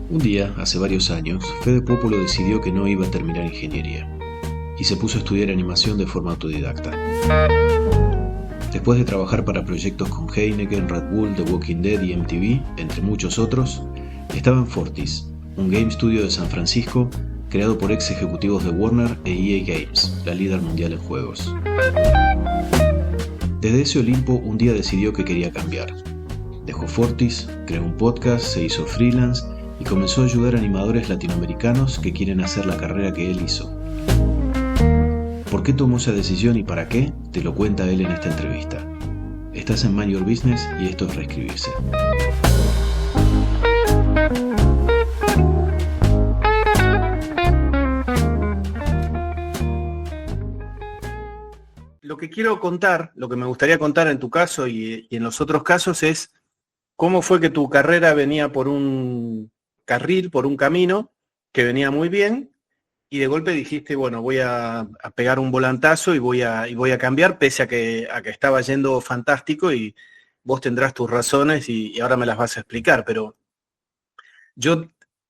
Un día, hace varios años, Fede Popolo decidió que no iba a terminar ingeniería y se puso a estudiar animación de forma autodidacta. Después de trabajar para proyectos con Heineken, Red Bull, The Walking Dead y MTV, entre muchos otros, estaba en Fortis, un game studio de San Francisco creado por ex ejecutivos de Warner e EA Games, la líder mundial en juegos. Desde ese Olimpo, un día decidió que quería cambiar. Dejó Fortis, creó un podcast, se hizo freelance y comenzó a ayudar a animadores latinoamericanos que quieren hacer la carrera que él hizo. ¿Por qué tomó esa decisión y para qué? Te lo cuenta él en esta entrevista. Estás en Mind Your Business y esto es Reescribirse. Lo que quiero contar, lo que me gustaría contar en tu caso y en los otros casos es cómo fue que tu carrera venía por un carril, por un camino que venía muy bien y de golpe dijiste, bueno, voy a pegar un volantazo y voy a cambiar pese a que estaba yendo fantástico y vos tendrás tus razones y ahora me las vas a explicar, pero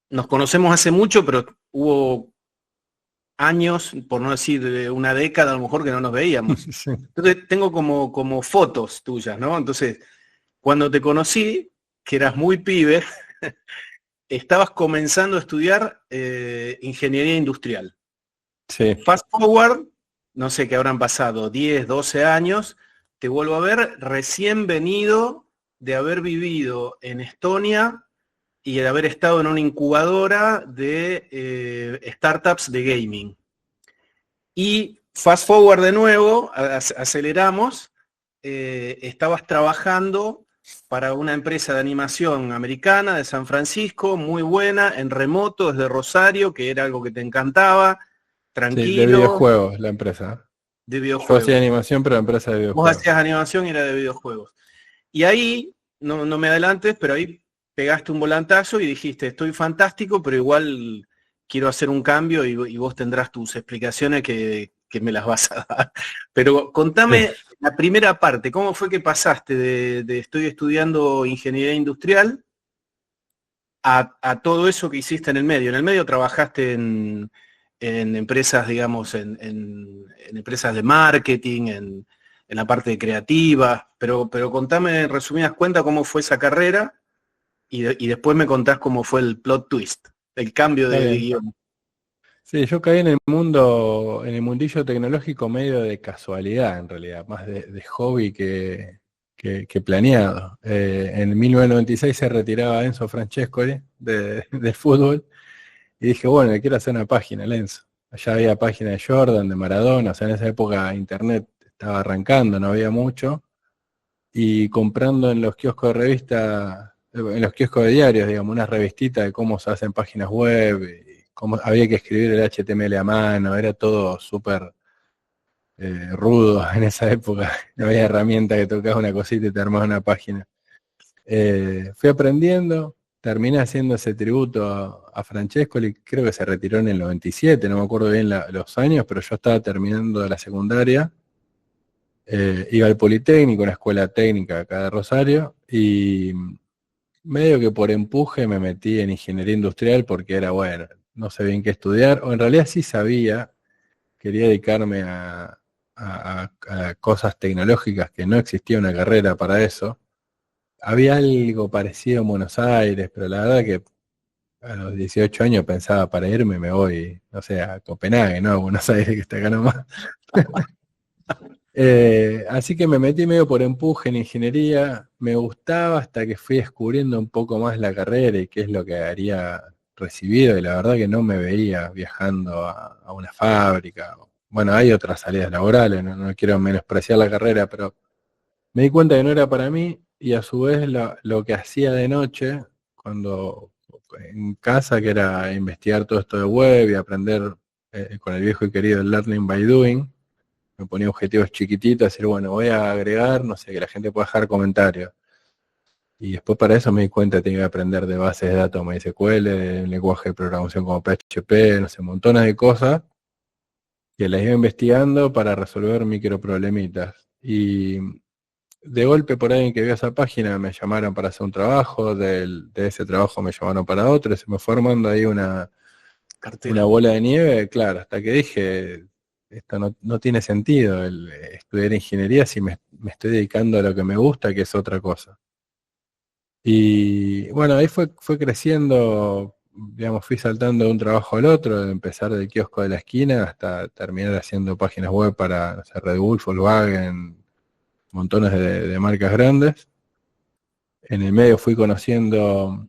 nos conocemos hace mucho, pero hubo años, por no decir una década a lo mejor que no nos veíamos. Sí. Entonces tengo como fotos tuyas, ¿no? Entonces, cuando te conocí, que eras muy pibe, estabas comenzando a estudiar ingeniería industrial. Sí. Fast forward, no sé qué habrán pasado, 10, 12 años, te vuelvo a ver recién venido de haber vivido en Estonia y de haber estado en una incubadora de startups de gaming. Y fast forward de nuevo, aceleramos, estabas trabajando para una empresa de animación americana de San Francisco, muy buena, en remoto, desde Rosario, que era algo que te encantaba, tranquilo. Sí, de videojuegos la empresa. De Yo videojuegos. hacía animación, pero empresa de Vos videojuegos. hacías animación y era de videojuegos. Y ahí, no me adelantes, pero ahí pegaste un volantazo y dijiste, estoy fantástico, pero igual quiero hacer un cambio y vos tendrás tus explicaciones que me las vas a dar. Pero contame la primera parte, ¿cómo fue que pasaste de estoy estudiando ingeniería industrial a todo eso que hiciste en el medio? En el medio trabajaste en empresas, digamos, en empresas de marketing, en la parte creativa, pero contame en resumidas cuentas cómo fue esa carrera y después me contás cómo fue el plot twist, el cambio Está de bien. guión. Sí, yo caí en el mundillo tecnológico medio de casualidad, en realidad, más de hobby que planeado. En 1996 se retiraba Enzo Francescoli del fútbol y dije, bueno, le quiero hacer una página, el Enzo. Allá había página de Jordan, de Maradona, o sea, en esa época internet estaba arrancando, no había mucho, y comprando en los kioscos de revista, en los kioscos de diarios, digamos, una revistita de cómo se hacen páginas web, y cómo había que escribir el HTML a mano, era todo súper rudo en esa época, no había herramienta que tocabas una cosita y te armabas una página. Fui aprendiendo, terminé haciendo ese tributo a Francescoli, creo que se retiró en el 97, no me acuerdo bien los años, pero yo estaba terminando la secundaria, iba al Politécnico, una escuela técnica acá de Rosario, y medio que por empuje me metí en ingeniería industrial porque era, bueno, no sé bien qué estudiar, o en realidad sí sabía, quería dedicarme a cosas tecnológicas, que no existía una carrera para eso. Había algo parecido en Buenos Aires, pero la verdad que a los 18 años pensaba, para irme me voy, no sé, a Copenhague, ¿no? A Buenos Aires, que está acá nomás. Así que me metí medio por empuje en ingeniería, me gustaba hasta que fui descubriendo un poco más la carrera y qué es lo que haría recibido, y la verdad que no me veía viajando a una fábrica. Bueno, hay otras salidas laborales, no quiero menospreciar la carrera, pero me di cuenta que no era para mí, y a su vez lo que hacía de noche, cuando en casa, que era investigar todo esto de web y aprender con el viejo y querido Learning by Doing, me ponía objetivos chiquititos, decir, bueno, voy a agregar, no sé, que la gente pueda dejar comentarios. Y después para eso me di cuenta que tenía que aprender de bases de datos MySQL, de lenguaje de programación como PHP, no sé, montones de cosas que las iba investigando para resolver microproblemitas. Y de golpe por alguien que vio esa página me llamaron para hacer un trabajo, de ese trabajo me llamaron para otro, y se me fue armando ahí una Cartera. bola de nieve, claro, hasta que dije, esto no tiene sentido el estudiar ingeniería si me estoy dedicando a lo que me gusta, que es otra cosa. Y bueno, ahí fue creciendo, digamos, fui saltando de un trabajo al otro, de empezar del kiosco de la esquina hasta terminar haciendo páginas web para, no sé, Red Bull, Volkswagen, montones de marcas grandes. En el medio fui conociendo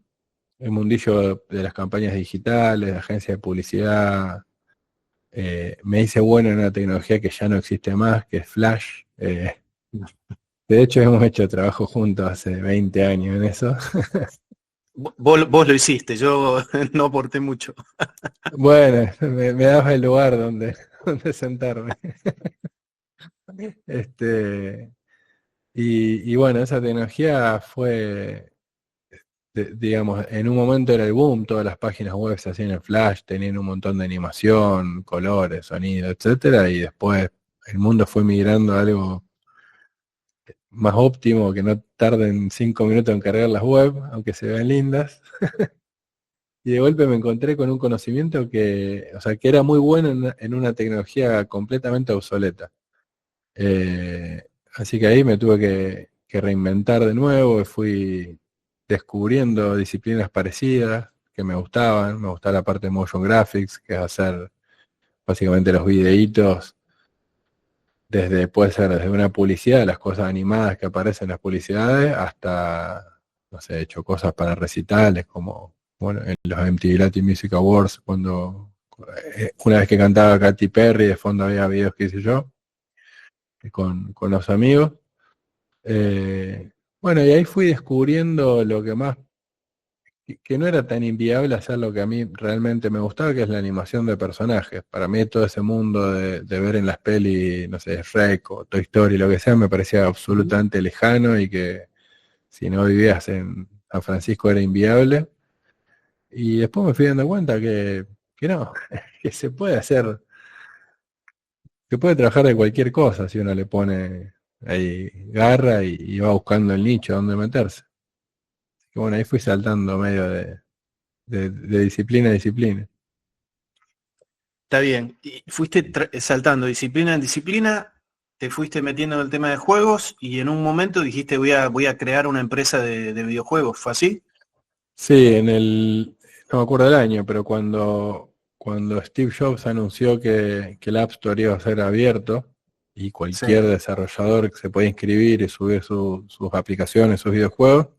el mundillo de las campañas digitales, de agencias de publicidad. Me hice bueno en una tecnología que ya no existe más, que es Flash. De hecho, hemos hecho trabajo juntos hace 20 años en eso. Vos lo hiciste, yo no aporté mucho. Bueno, me daba el lugar donde sentarme. Y bueno, esa tecnología fue, digamos, en un momento era el boom, todas las páginas web se hacían en Flash, tenían un montón de animación, colores, sonido, etcétera, y después el mundo fue migrando a algo más óptimo, que no tarden 5 minutos en cargar las web, aunque se vean lindas. Y de golpe me encontré con un conocimiento que, o sea, que era muy bueno en una tecnología completamente obsoleta. Así que ahí me tuve que reinventar de nuevo, y fui descubriendo disciplinas parecidas que me gustaban. Me gustaba la parte de motion graphics, que es hacer básicamente los videitos, puede ser desde una publicidad, las cosas animadas que aparecen en las publicidades, hasta, no sé, he hecho cosas para recitales, como, bueno, en los MTV Latin Music Awards, cuando una vez que cantaba Katy Perry, de fondo había videos que hice yo, con los amigos. Bueno, y ahí fui descubriendo lo que más, que no era tan inviable hacer lo que a mí realmente me gustaba, que es la animación de personajes. Para mí todo ese mundo de ver en las pelis, no sé, Shrek o Toy Story, lo que sea, me parecía absolutamente lejano, y que si no vivías en San Francisco era inviable. Y después me fui dando cuenta que no, que se puede hacer, se puede trabajar de cualquier cosa si uno le pone ahí garra y va buscando el nicho donde meterse. Así que bueno, ahí fui saltando medio de disciplina a disciplina. Está bien. Y fuiste saltando disciplina en disciplina, te fuiste metiendo en el tema de juegos y en un momento dijiste voy a crear una empresa de videojuegos. ¿Fue así? Sí, no me acuerdo del año, pero cuando Steve Jobs anunció que el App Store iba a ser abierto y cualquier Sí. desarrollador que se podía inscribir y subir sus aplicaciones, sus videojuegos,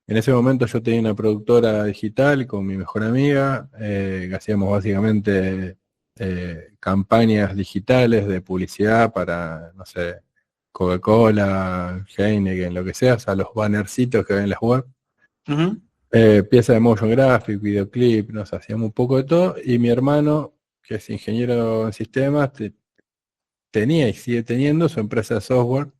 en ese momento yo tenía una productora digital con mi mejor amiga, que hacíamos básicamente campañas digitales de publicidad para, no sé, Coca-Cola, Heineken, lo que sea, o sea, los bannercitos que ven en las web. Ujú. Pieza de motion graphic, videoclip, nos hacíamos un poco de todo, y mi hermano, que es ingeniero en sistemas, tenía y sigue teniendo su empresa de software.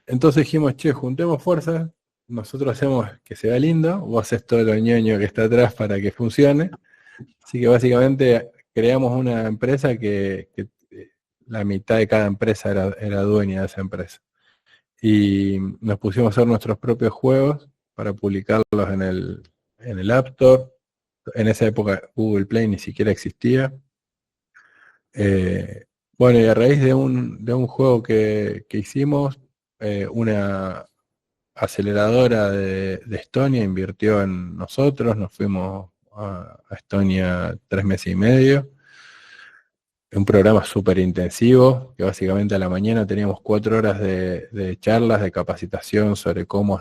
Entonces dijimos, che, juntemos fuerzas, nosotros hacemos que se vea lindo, vos haces todo lo ñoño que está atrás para que funcione. Así que básicamente creamos una empresa que la mitad de cada empresa era dueña de esa empresa. Y nos pusimos a hacer nuestros propios juegos para publicarlos en el App Store. En esa época Google Play ni siquiera existía. Bueno, y a raíz de un juego que hicimos, una aceleradora de Estonia invirtió en nosotros, nos fuimos a Estonia 3 meses y medio. Un programa súper intensivo, que básicamente a la mañana teníamos 4 horas de charlas, de capacitación sobre cómo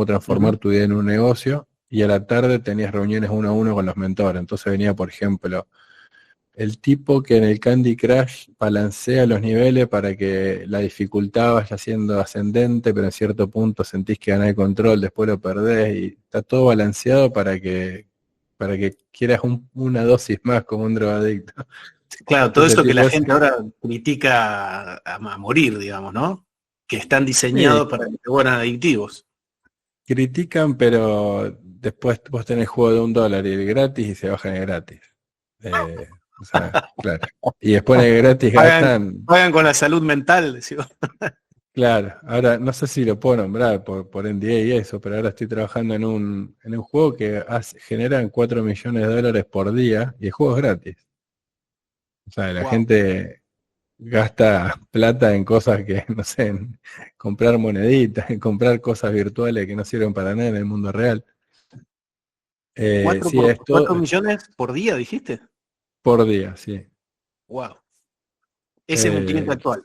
transformar Ujú. tu idea en un negocio, y a la tarde tenías reuniones 1 a 1 con los mentores. Entonces venía, por ejemplo, el tipo que en el Candy Crush balancea los niveles para que la dificultad vaya siendo ascendente, pero en cierto punto sentís que ganás el control, después lo perdés, y está todo balanceado para que quieras una dosis más como un drogadicto. Claro, todo Ese eso que la tipo es. gente ahora critica a morir, digamos, ¿no? Que están Sí, diseñados para que se vuelvan adictivos. critican, pero después vos tenés juego de $1 y el gratis, y se bajan el gratis. O sea, claro. Y después en el gratis Pagan, gastan. pagan con la salud mental, decimos. Claro, ahora no sé si lo puedo nombrar por NDA y eso, pero ahora estoy trabajando en un juego que generan 4 millones de dólares por día y el juego es gratis. O sea, la Wow. gente gasta plata en cosas que, no sé, en comprar moneditas, en comprar cosas virtuales que no sirven para nada en el mundo real. ¿Cuatro, Sí, esto 4 millones por día, dijiste? por día, sí. Wow. Ese es un cliente Eh, actual.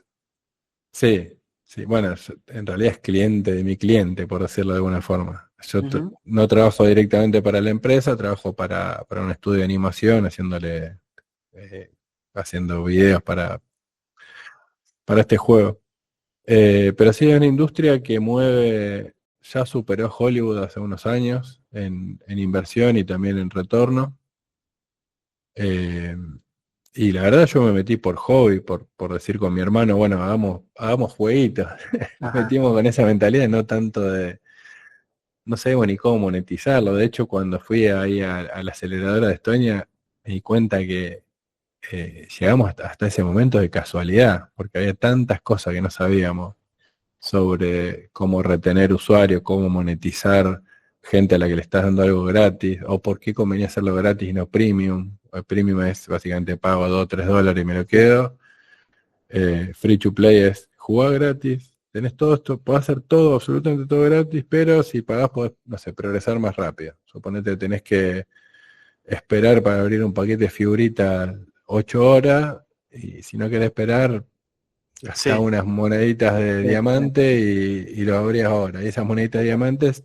sí, sí. Bueno, en realidad es cliente de mi cliente, por decirlo de alguna forma. Yo Ujú. no trabajo directamente para la empresa, trabajo para un estudio de animación, eh, haciendo videos para este juego. Pero sí es una industria que mueve, ya superó Hollywood hace unos años en inversión y también en retorno. Eh, y la verdad yo me metí por hobby, por decir con mi hermano, bueno, hagamos jueguitos. Nos Ajá. metimos con esa mentalidad, no tanto no sabemos ni cómo monetizarlo. De hecho, cuando fui ahí a la aceleradora de Estonia, me di cuenta que llegamos hasta ese momento de casualidad, porque había tantas cosas que no sabíamos sobre cómo retener usuarios, cómo monetizar gente a la que le estás dando algo gratis, o por qué convenía hacerlo gratis y no premium. El premium es básicamente pago $2 o $3 y me lo quedo. Free to play es jugar gratis. Tenés todo esto, podés hacer todo, absolutamente todo gratis, pero si pagás podés, no sé, progresar más rápido. Suponete que tenés que esperar para abrir un paquete de figuritas 8 horas, y si no querés esperar, gastá Sí, unas moneditas de sí, sí. diamante y lo abrías ahora. Y esas moneditas de diamantes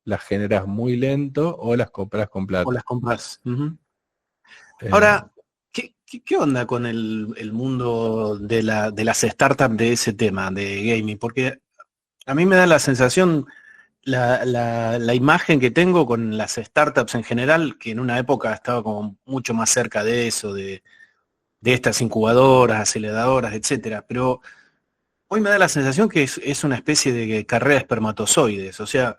las generas muy lento o las compras con O plata. las compras. Ujú. Eh, Ahora, ¿qué onda con el mundo de las startups de ese tema, de gaming? Porque a mí me da la sensación, la imagen que tengo con las startups en general, que en una época estaba como mucho más cerca de eso, de estas incubadoras, aceleradoras, etcétera. Pero hoy me da la sensación que es una especie de carrera de espermatozoides. O sea,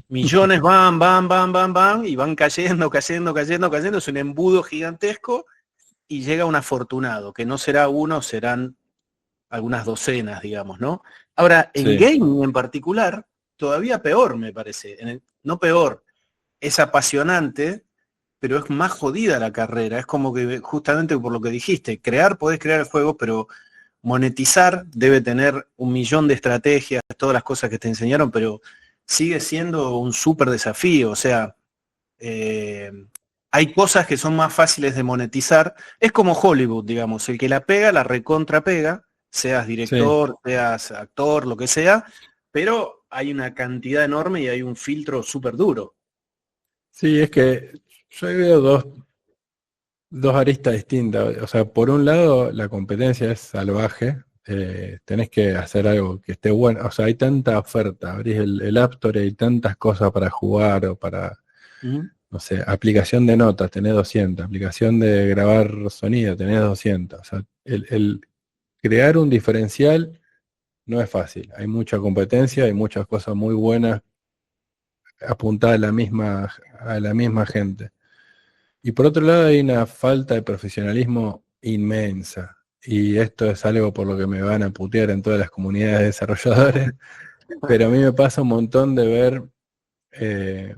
millones van, y van cayendo, cayendo, cayendo, cayendo. Es un embudo gigantesco y llega un afortunado, que no será uno, serán algunas docenas, digamos, ¿no? Ahora, en sí, gaming en particular, todavía peor, me parece. No peor, es apasionante, pero es más jodida la carrera. Es como que, justamente por lo que dijiste, podés crear el juego, pero monetizar debe tener 1 millón de estrategias, todas las cosas que te enseñaron, pero sigue siendo un súper desafío. O sea, eh, hay cosas que son más fáciles de monetizar. Es como Hollywood, digamos, el que la pega, la recontra pega, seas sí. director, seas actor, lo que sea, pero hay una cantidad enorme y hay un filtro súper duro. Sí, es que yo veo dos aristas distintas. O sea, por un lado, la competencia es salvaje. Tenés que hacer algo que esté bueno. O sea, hay tanta oferta. Abrís el App Store y hay tantas cosas para jugar o para, Ujú. no sé, aplicación de notas, tenés 200, aplicación de grabar sonido, tenés 200. O sea, el crear un diferencial no es fácil. Hay mucha competencia, hay muchas cosas muy buenas apuntadas a la misma gente. Y por otro lado hay una falta de profesionalismo inmensa. Y esto es algo por lo que me van a putear en todas las comunidades de desarrolladores. Pero a mí me pasa un montón de ver, eh,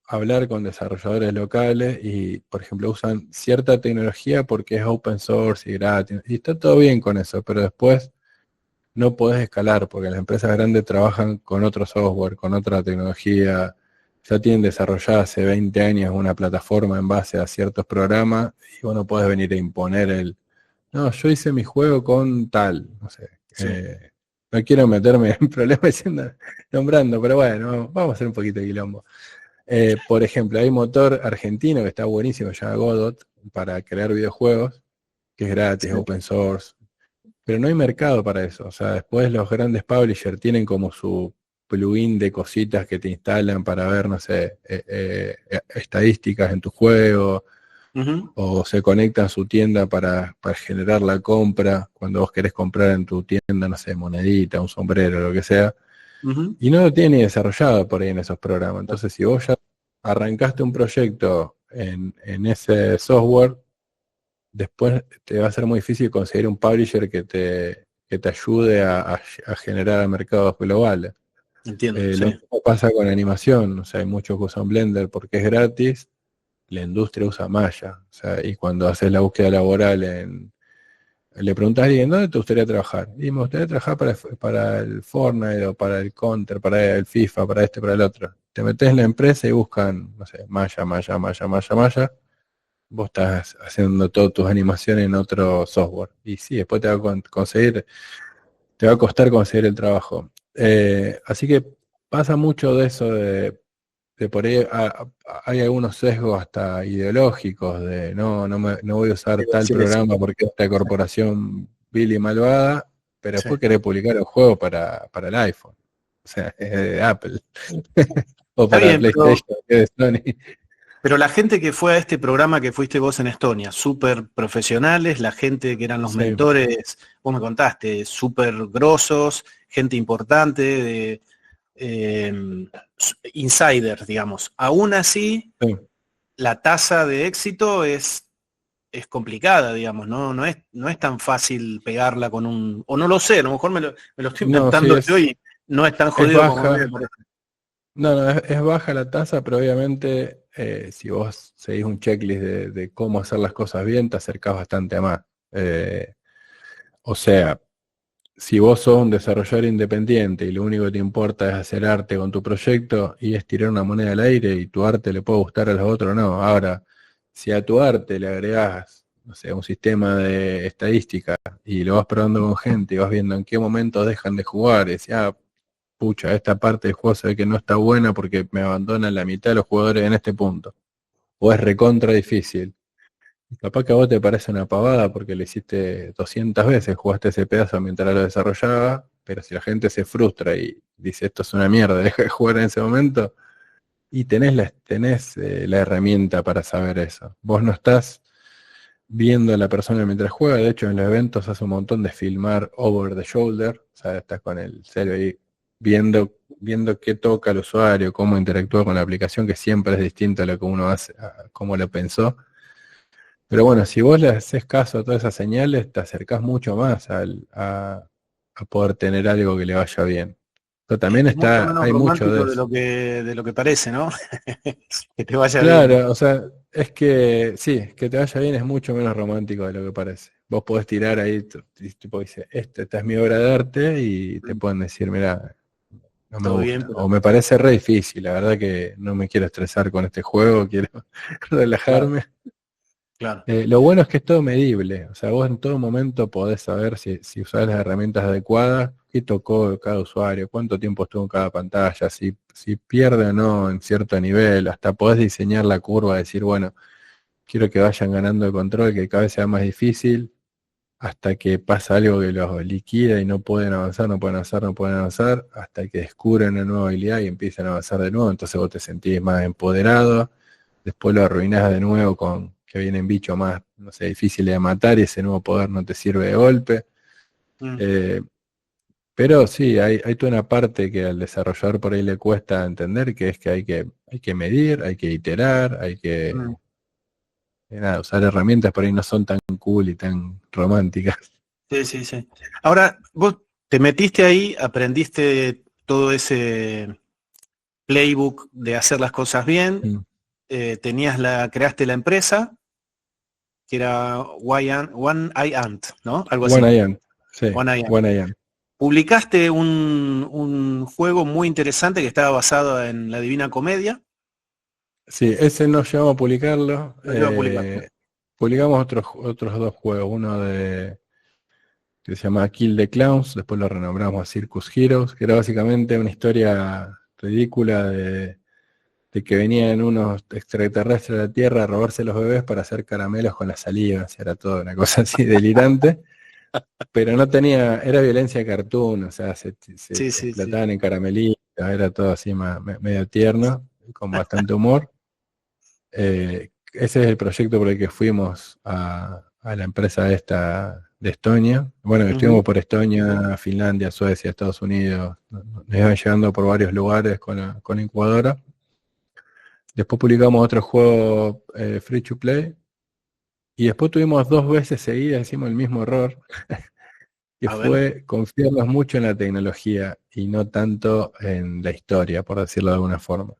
hablar con desarrolladores locales y, por ejemplo, usan cierta tecnología porque es open source y gratis. Y está todo bien con eso, pero después no podés escalar porque las empresas grandes trabajan con otro software, con otra tecnología, ya tienen desarrollada hace 20 años una plataforma en base a ciertos programas y vos no podés venir a imponer no, yo hice mi juego con tal, no sé. Sí. No quiero meterme en problemas diciendo, nombrando, pero bueno, vamos a hacer un poquito de quilombo. Por ejemplo, hay un motor argentino que está buenísimo, se llama Godot, para crear videojuegos, que es gratis, Sí. open source, pero no hay mercado para eso. O sea, después los grandes publishers tienen como su plugin de cositas que te instalan para ver, no sé, estadísticas en tu juego, Ujú, o se conectan a su tienda para generar la compra, cuando vos querés comprar en tu tienda, no sé, monedita, un sombrero, lo que sea, ujú. y no lo tiene ni desarrollado por ahí en esos programas. Entonces, si vos ya arrancaste un proyecto en ese software, después te va a ser muy difícil conseguir un publisher que te ayude a generar mercados globales. Entiendo, Lo sí. mismo pasa con animación, o sea, hay muchos que usan Blender porque es gratis, la industria usa Maya, o sea, y cuando haces la búsqueda laboral le preguntas a alguien, ¿dónde te gustaría trabajar? Y me gustaría trabajar para el Fortnite o para el Counter, para el FIFA, para este, para el otro. Te metes en la empresa y buscan, no sé, Maya, Maya, Maya, Maya, Maya. Vos estás haciendo todas tus animaciones en otro software. Y sí, después te va a conseguir, te va a costar conseguir el trabajo. Así que pasa mucho de eso de por ahí hay algunos sesgos hasta ideológicos de no voy a usar tal Sí, sí, programa porque es esta corporación vil y malvada, pero sí. después querés publicar el juego para el iPhone. O sea, es de Apple. O Está para bien, PlayStation, que es de Sony. pero la gente que fue a este programa que fuiste vos en Estonia, súper profesionales, la gente que eran los Sí, mentores, vos me contaste, súper grosos, gente importante, de insiders, digamos. Aún así, sí. la tasa de éxito es complicada, digamos, no es tan fácil pegarla con un, o no lo sé, a lo mejor me lo estoy No, sí, inventando yo y no es tan es jodido como a mí me baja. parece. No, es baja la tasa, pero obviamente si vos seguís un checklist de cómo hacer las cosas bien, te acercás bastante a más. Eh, o sea, si vos sos un desarrollador independiente y lo único que te importa es hacer arte con tu proyecto y es tirar una moneda al aire y tu arte le puede gustar a los otros, no. Ahora, si a tu arte le agregás, no sé, un sistema de estadística y lo vas probando con gente y vas viendo en qué momento dejan de jugar, y decís, pucha, esta parte del juego se ve que no está buena porque me abandonan la mitad de los jugadores en este punto. O es recontra difícil. Capaz que a vos te parece una pavada porque lo hiciste 200 veces, jugaste ese pedazo mientras lo desarrollaba, pero si la gente se frustra y dice esto es una mierda, deja de jugar en ese momento, y tenés la herramienta para saber eso. Vos no estás viendo a la persona mientras juega, de hecho en los eventos hace un montón de filmar over the shoulder, o sea, estás con el celu ahí viendo qué toca el usuario, cómo interactúa con la aplicación, que siempre es distinto a lo que uno hace, a cómo lo pensó. Pero bueno, si vos le haces caso a todas esas señales, te acercás mucho más a poder tener algo que le vaya bien. Pero también Es mucho menos hay mucho de romántico de eso. lo que parece, ¿no? Que te vaya bien. Claro, o sea, es que sí, que te vaya bien es mucho menos romántico de lo que parece. Vos podés tirar ahí, tipo dice, esta es mi obra de arte y te pueden decir, mira, no me Todo bien, gusta. O pero me parece re difícil, la verdad que no me quiero estresar con este juego, quiero claro, relajarme. claro. Lo bueno es que es todo medible, o sea, vos en todo momento podés saber si usás las herramientas adecuadas, qué tocó cada usuario, cuánto tiempo estuvo en cada pantalla, si pierde o no en cierto nivel, hasta podés diseñar la curva, decir, bueno, quiero que vayan ganando el control, que cada vez sea más difícil, hasta que pasa algo que los liquida y no pueden avanzar, no pueden avanzar, no pueden avanzar, hasta que descubren una nueva habilidad y empiezan a avanzar de nuevo, entonces vos te sentís más empoderado, después lo arruinás de nuevo con que vienen bichos más, no sé, difíciles de matar y ese nuevo poder no te sirve de golpe. Mm, Eh, pero sí, hay toda una parte que al desarrollador por ahí le cuesta entender, que es que hay que medir, hay que iterar, hay que mm. nada, usar herramientas por ahí no son tan cool y tan románticas. Sí, sí, sí. Ahora, vos te metiste ahí, aprendiste todo ese playbook de hacer las cosas bien, Mm. creaste la empresa, que era One Eye Ant, ¿no? Algo One así. AM, sí, One Eye Ant. One AM. Publicaste un juego muy interesante que estaba basado en la Divina Comedia. Sí, ese no llegamos a publicarlo. Lo iba a publicar. Publicamos otros dos juegos, que se llama Kill the Clowns, después lo renombramos a Circus Heroes, que era básicamente una historia ridícula de que venían unos extraterrestres a la Tierra a robarse los bebés para hacer caramelos con la saliva, o sea, era toda una cosa así delirante, pero no tenía, era violencia cartoon, o sea, se Sí, sí, sí. explotaban en caramelitos, era todo así medio tierno, con bastante humor. Ese es el proyecto por el que fuimos a la empresa esta de Estonia. Bueno, Ujú. estuvimos por Estonia, Finlandia, Suecia, Estados Unidos. Nos iban llegando por varios lugares con incubadora. Después publicamos otro juego free to play. Y después tuvimos 2 veces seguidas, hicimos el mismo error. que A ver. fue confiarnos mucho en la tecnología y no tanto en la historia, por decirlo de alguna forma.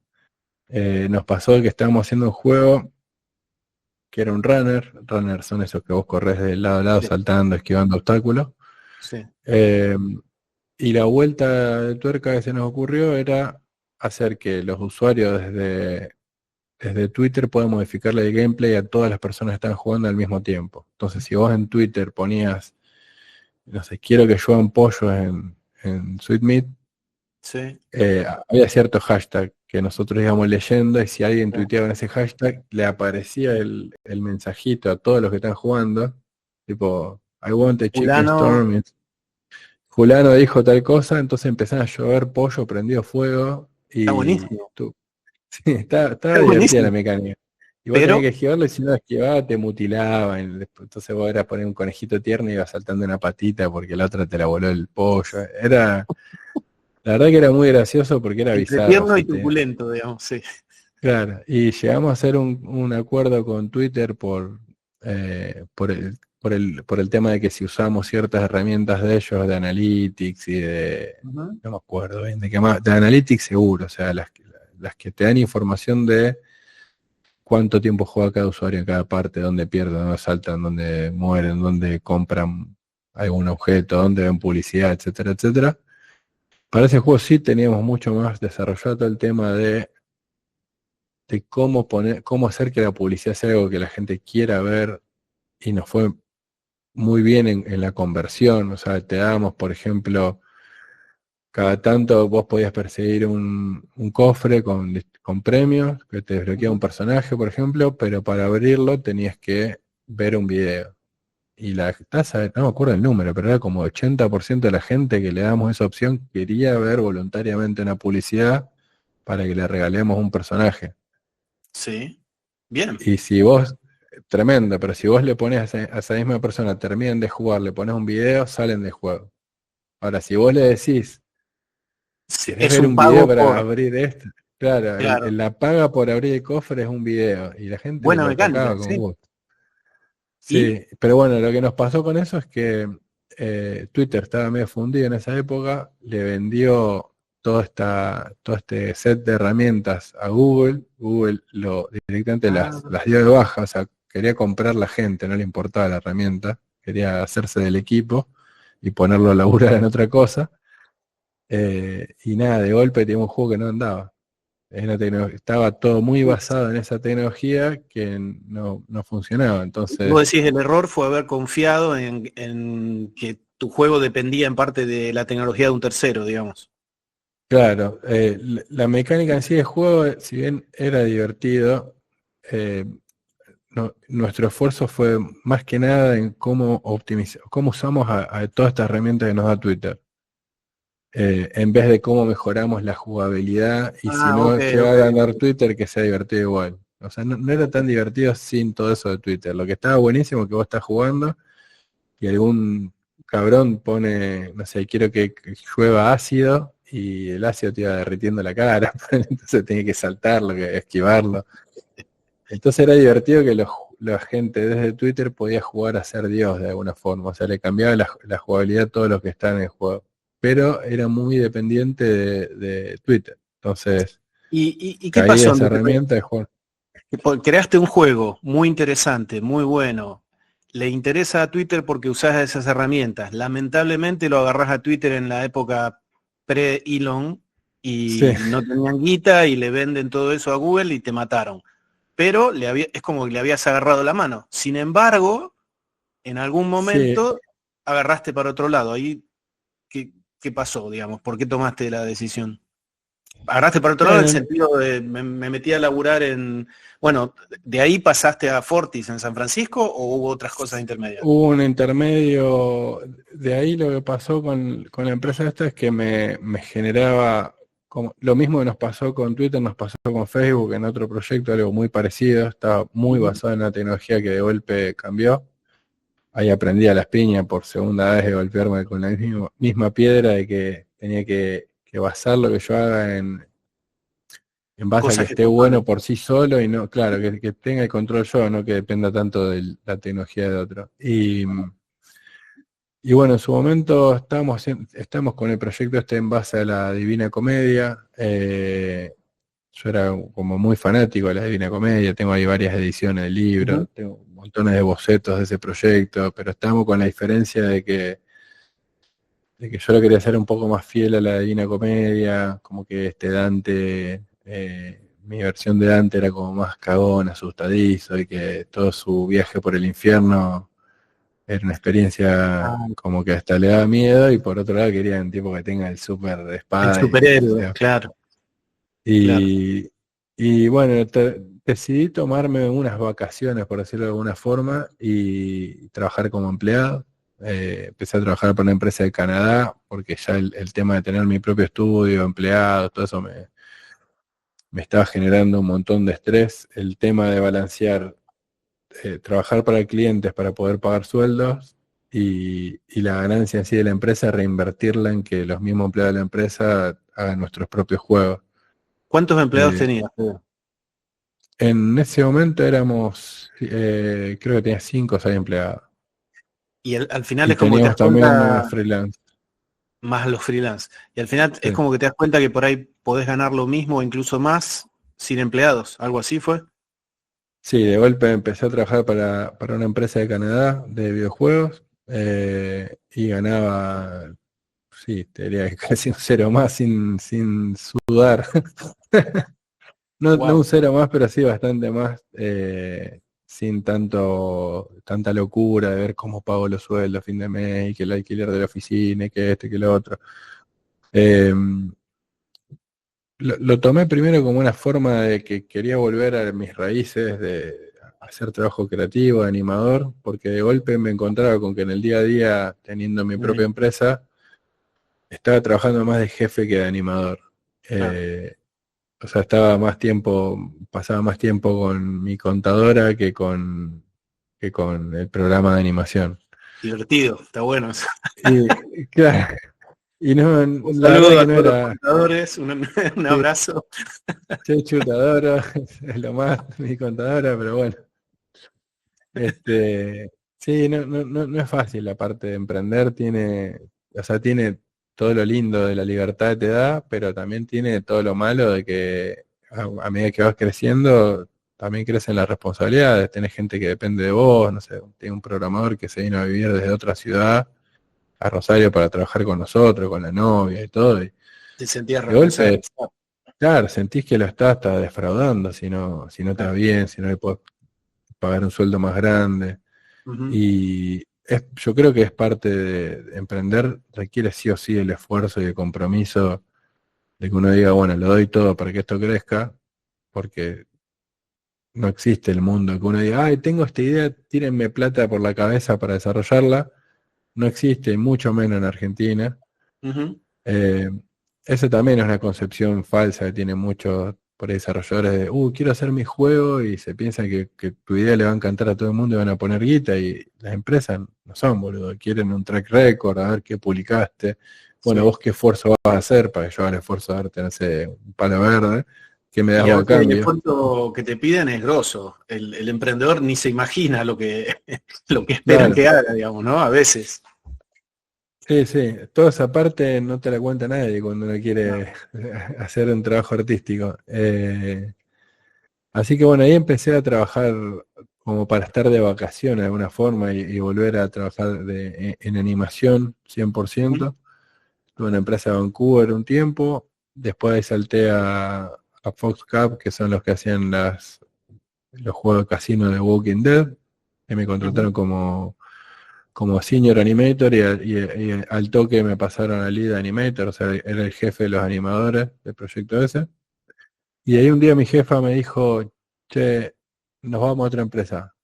Nos pasó que estábamos haciendo un juego que era un runner son esos que vos corres de lado a lado Sí, saltando, esquivando obstáculos, sí. eh, y la vuelta de tuerca que se nos ocurrió era hacer que los usuarios desde Twitter puedan modificarle el gameplay a todas las personas que están jugando al mismo tiempo. Entonces, si vos en Twitter ponías, no sé, quiero que lluevan pollos en Sweet Meat, Sí. había cierto hashtag que nosotros íbamos leyendo y si alguien tuiteaba en ese hashtag, le aparecía el mensajito a todos los que están jugando, tipo, I want a chicken Fulano, storm. Fulano dijo tal cosa, entonces empezaron a llover pollo prendido fuego está y buenísimo. tú, sí, estaba Está divertida la buenísimo. mecánica. Y vos tenías Pero, que esquivarlo y si no esquivaba te mutilaban. Entonces vos eras poner un conejito tierno y ibas saltando una patita porque la otra te la voló el pollo. La verdad que era muy gracioso porque era entre bizarro. O tierno sea, y truculento, digamos, sí. claro, y llegamos a hacer un acuerdo con Twitter por el tema de que si usamos ciertas herramientas de ellos, de Analytics y Ujú. no me acuerdo bien de qué más, de Analytics seguro, o sea, las que te dan información de cuánto tiempo juega cada usuario en cada parte, dónde pierden, dónde saltan, dónde mueren, dónde compran algún objeto, dónde ven publicidad, etcétera, etcétera. Para ese juego sí teníamos mucho más desarrollado el tema de cómo hacer que la publicidad sea algo que la gente quiera ver y nos fue muy bien en la conversión. O sea, te dábamos, por ejemplo, cada tanto vos podías perseguir un cofre con premios que te desbloqueaba un Ujú. personaje, por ejemplo, pero para abrirlo tenías que ver un video. Y la tasa, no me acuerdo el número, pero era como 80% de la gente que le damos esa opción quería ver voluntariamente una publicidad para que le regalemos un personaje. Sí. Bien. Y si vos, tremendo, pero si vos le pones a esa misma persona, terminan de jugar, le pones un video, salen del juego. Ahora, si vos le decís, Sí, ¿querés es ver un un video pago para por, abrir esto? Claro, claro. la paga por abrir el cofre es un video y la gente Buena lo mecánica, tocaba con sí. gusto. Y, Sí, pero bueno, lo que nos pasó con eso es que Twitter estaba medio fundido en esa época, le vendió todo este set de herramientas a Google, Google directamente ah, las dio de baja, o sea, quería comprar la gente, no le importaba la herramienta, quería hacerse del equipo y ponerlo a laburar en otra cosa, y nada, de golpe teníamos un juego que no andaba. Estaba todo muy basado en esa tecnología que no funcionaba, vos entonces... decís, el error fue haber confiado en que tu juego dependía en parte de la tecnología de un tercero, digamos. Claro, la mecánica en sí de juego, si bien era divertido, eh, nuestro esfuerzo fue más que nada en cómo optimizar, cómo usamos a toda esta herramienta que nos da Twitter, en vez de cómo mejoramos la jugabilidad y si Ah, ok, no, qué va ok. a ganar Twitter que sea divertido igual. O sea, no era tan divertido sin todo eso de Twitter. Lo que estaba buenísimo es que vos estás jugando y algún cabrón pone, no sé, quiero que llueva ácido y el ácido te iba derritiendo la cara, entonces tenía que saltarlo, que esquivarlo. Entonces era divertido que la gente desde Twitter podía jugar a ser Dios de alguna forma, o sea, le cambiaba la jugabilidad a todos los que están en el juego. Pero era muy dependiente de Twitter. Entonces, ¿Y qué caía pasó? esa herramienta de juego. Creaste un juego muy interesante, muy bueno. Le interesa a Twitter porque usás esas herramientas. Lamentablemente lo agarrás a Twitter en la época pre-Elon Sí, y no tenían guita y le venden todo eso a Google y te mataron. Pero es como que le habías agarrado la mano. Sin embargo, en algún sí. momento agarraste para otro lado. Ahí, ¿qué pasó, digamos? ¿Por qué tomaste la decisión? Agarraste para otro lado en el Bueno, sentido de me metí a laburar bueno, ¿de ahí pasaste a Fortis en San Francisco o hubo otras cosas intermedias? hubo un intermedio, de ahí lo que pasó con la empresa esta es que me generaba, como, lo mismo que nos pasó con Twitter, nos pasó con Facebook en otro proyecto, algo muy parecido, estaba muy Ujú. basado en la tecnología que de golpe cambió. Ahí aprendí a las piñas por segunda vez de golpearme con la misma piedra de que tenía que basar lo que yo haga en base a que Cosas que esté funcionan. bueno por sí solo y no, claro, que tenga el control yo, no que dependa tanto de la tecnología de otro. Y bueno, en su momento estamos con el proyecto este en base a la Divina Comedia. Yo era como muy fanático de la Divina Comedia, tengo ahí varias ediciones de libros, tengo montones de bocetos de ese proyecto, pero estamos con la diferencia de que yo lo quería hacer un poco más fiel a la Divina Comedia, como que este Dante, mi versión de Dante era como más cagón, asustadizo, y que todo su viaje por el infierno era una experiencia como que hasta le daba miedo, y por otro lado quería un tipo que tenga el super de El espada superhéroe, claro, claro. y bueno, decidí tomarme unas vacaciones, por decirlo de alguna forma, y trabajar como empleado. Empecé a trabajar para una empresa de Canadá, porque ya el tema de tener mi propio estudio, empleados, todo eso me estaba generando un montón de estrés. El tema de balancear, trabajar para clientes para poder pagar sueldos y la ganancia en sí de la empresa, reinvertirla en que los mismos empleados de la empresa hagan nuestros propios juegos. ¿Cuántos empleados Eh, tenías, Pedro? En ese momento éramos, creo que tenía 5 o 6 empleados. Y al final Y es como que te teníamos das también unos cuenta, freelance. más los freelance, y al final es Sí. como que te das cuenta que por ahí podés ganar lo mismo o incluso más sin empleados, algo así fue. Sí, de golpe empecé a trabajar para una empresa de Canadá de videojuegos, y ganaba, sí, te diría que casi un cero más sin sudar. No un Wow. cero más, pero sí bastante más, sin tanta locura de ver cómo pago los sueldos a fin de mes, y que el alquiler de la oficina, y que esto y que lo otro. Eh, lo tomé primero como una forma de que quería volver a mis raíces de hacer trabajo creativo, de animador, porque de golpe me encontraba con que en el día a día, teniendo mi propia empresa, estaba trabajando más de jefe que de animador. Claro. O sea, pasaba más tiempo con mi contadora que con el programa de animación. Divertido, está bueno eso. Y claro, y no, Un la verdad saludo a que no todos los era, contadores, un sí, abrazo. che, chutadora, es lo más mi contadora, pero bueno. Sí, no es fácil la parte de emprender, o sea, tiene todo lo lindo de la libertad que te da, pero también tiene todo lo malo de que a medida que vas creciendo, también crecen las responsabilidades, tenés gente que depende de vos, no sé, tengo un programador que se vino a vivir desde otra ciudad a Rosario para trabajar con nosotros, con la novia y todo, y Te sentías de golpe, responsable. claro, sentís que lo estás defraudando si no te va Claro. bien, si no le podés pagar un sueldo más grande. Ujú. Y yo creo que es parte de emprender, requiere sí o sí el esfuerzo y el compromiso de que uno diga, bueno, lo doy todo para que esto crezca, porque no existe el mundo que uno diga, ay, tengo esta idea, tírenme plata por la cabeza para desarrollarla. No existe, y mucho menos en Argentina. Ujú. Eh, Esa también es una concepción falsa que tienen muchos por ahí desarrolladores de, quiero hacer mi juego, y se piensan que tu idea le va a encantar a todo el mundo y van a poner guita, y las empresas no son, boludo, quieren un track record, a ver qué publicaste, bueno, Sí. vos qué esfuerzo vas a hacer para que yo haga el esfuerzo de darte, no sé, un palo verde, ¿qué me das Y a vos a veces el cambio? esfuerzo que te piden es grosso. El emprendedor ni se imagina lo que, lo que esperan Claro, que haga, digamos, ¿no? A veces. sí, sí, toda esa parte no te la cuenta nadie cuando uno No. quiere hacer un trabajo artístico. Así que bueno, ahí empecé a trabajar como para estar de vacaciones de alguna forma, y volver a trabajar en animación Ujú. 100%. Tuve una empresa de Vancouver un tiempo, después ahí salté a Fox Cup, que son los que hacían los juegos de casino de Walking Dead, y me contrataron Ujú. como senior animator, y al toque me pasaron a lead animator, o sea, era el jefe de los animadores del proyecto ese. Y ahí un día mi jefa me dijo, che, nos vamos a otra empresa.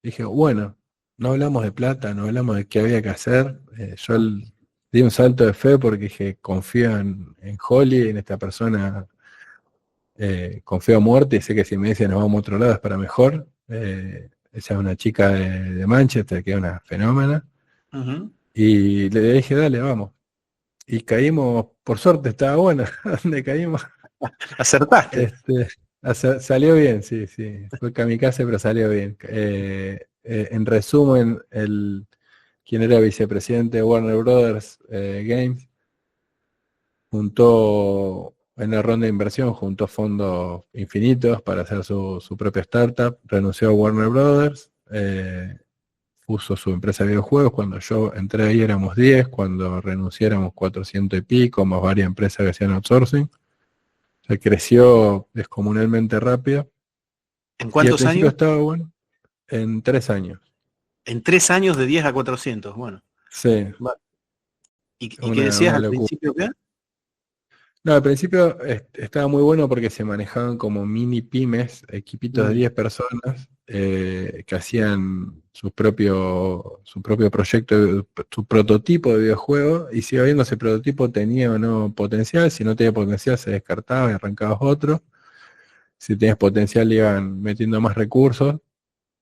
Dije, bueno, no hablamos de plata, no hablamos de qué había que hacer. Di un salto de fe porque dije, confío en Holly, en esta persona, confío a muerte, y sé que si me dice nos vamos a otro lado es para mejor. Ella es una chica de Manchester, que es una fenómena. Ujú. Y le dije, dale, vamos. Y caímos, por suerte estaba buena, donde caímos. Acertaste. Este, Salió bien, sí, sí. Fue kamikaze, pero salió bien. En resumen, quien era vicepresidente de Warner Brothers Games, juntó en la ronda de inversión, juntó fondos infinitos para hacer su propia startup, renunció a Warner Brothers, puso su empresa de videojuegos. Cuando yo entré ahí éramos 10, cuando renuncié éramos 400 y pico, más varias empresas que hacían outsourcing. O sea, creció descomunalmente rápido. ¿En Y al cuántos principio años? estaba bueno, en 3 años. En 3 años de 10 a 400. Bueno. Sí, ¿Y qué decías una al locura. principio? ¿Qué? No, al principio estaba muy bueno porque se manejaban como mini pymes, equipitos de 10 personas que hacían su propio proyecto, su prototipo de videojuego, y si iba viendo ese prototipo tenía o no potencial. Si no tenía potencial se descartaba y arrancabas otro. Si tenías potencial iban metiendo más recursos.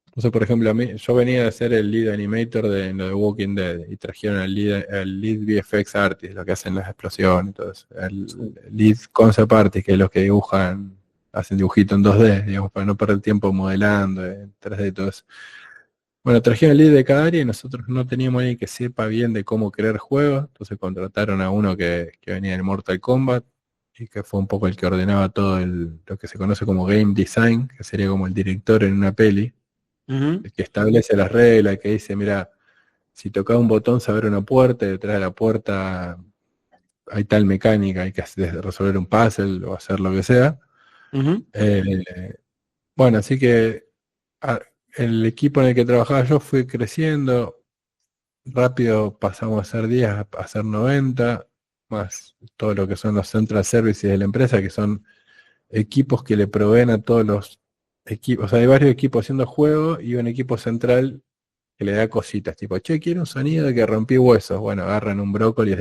Entonces, por ejemplo, yo venía a ser el lead animator de lo de Walking Dead y trajeron al lead VFX artist, lo que hacen las explosiones y todo eso. El lead concept artist, que es los que dibujan, hacen dibujito en 2D, digamos, para no perder tiempo modelando en 3D y todo eso. Bueno, trajeron el lead de cada área y nosotros no teníamos alguien que sepa bien de cómo crear juegos, entonces contrataron a uno que venía del Mortal Kombat y que fue un poco el que ordenaba todo lo que se conoce como game design, que sería como el director en una peli, el que establece las reglas, que dice, mira, si tocas un botón se abre una puerta y detrás de la puerta hay tal mecánica, hay que resolver un puzzle o hacer lo que sea. Bueno, así que el equipo en el que trabajaba yo fue creciendo, rápido pasamos a ser 10 a ser 90, más todo lo que son los central services de la empresa, que son equipos que le proveen a todos los equipos. O sea, hay varios equipos haciendo juegos y un equipo central que le da cositas, tipo, che, quiero un sonido de que rompí huesos. Bueno, agarran un brócoli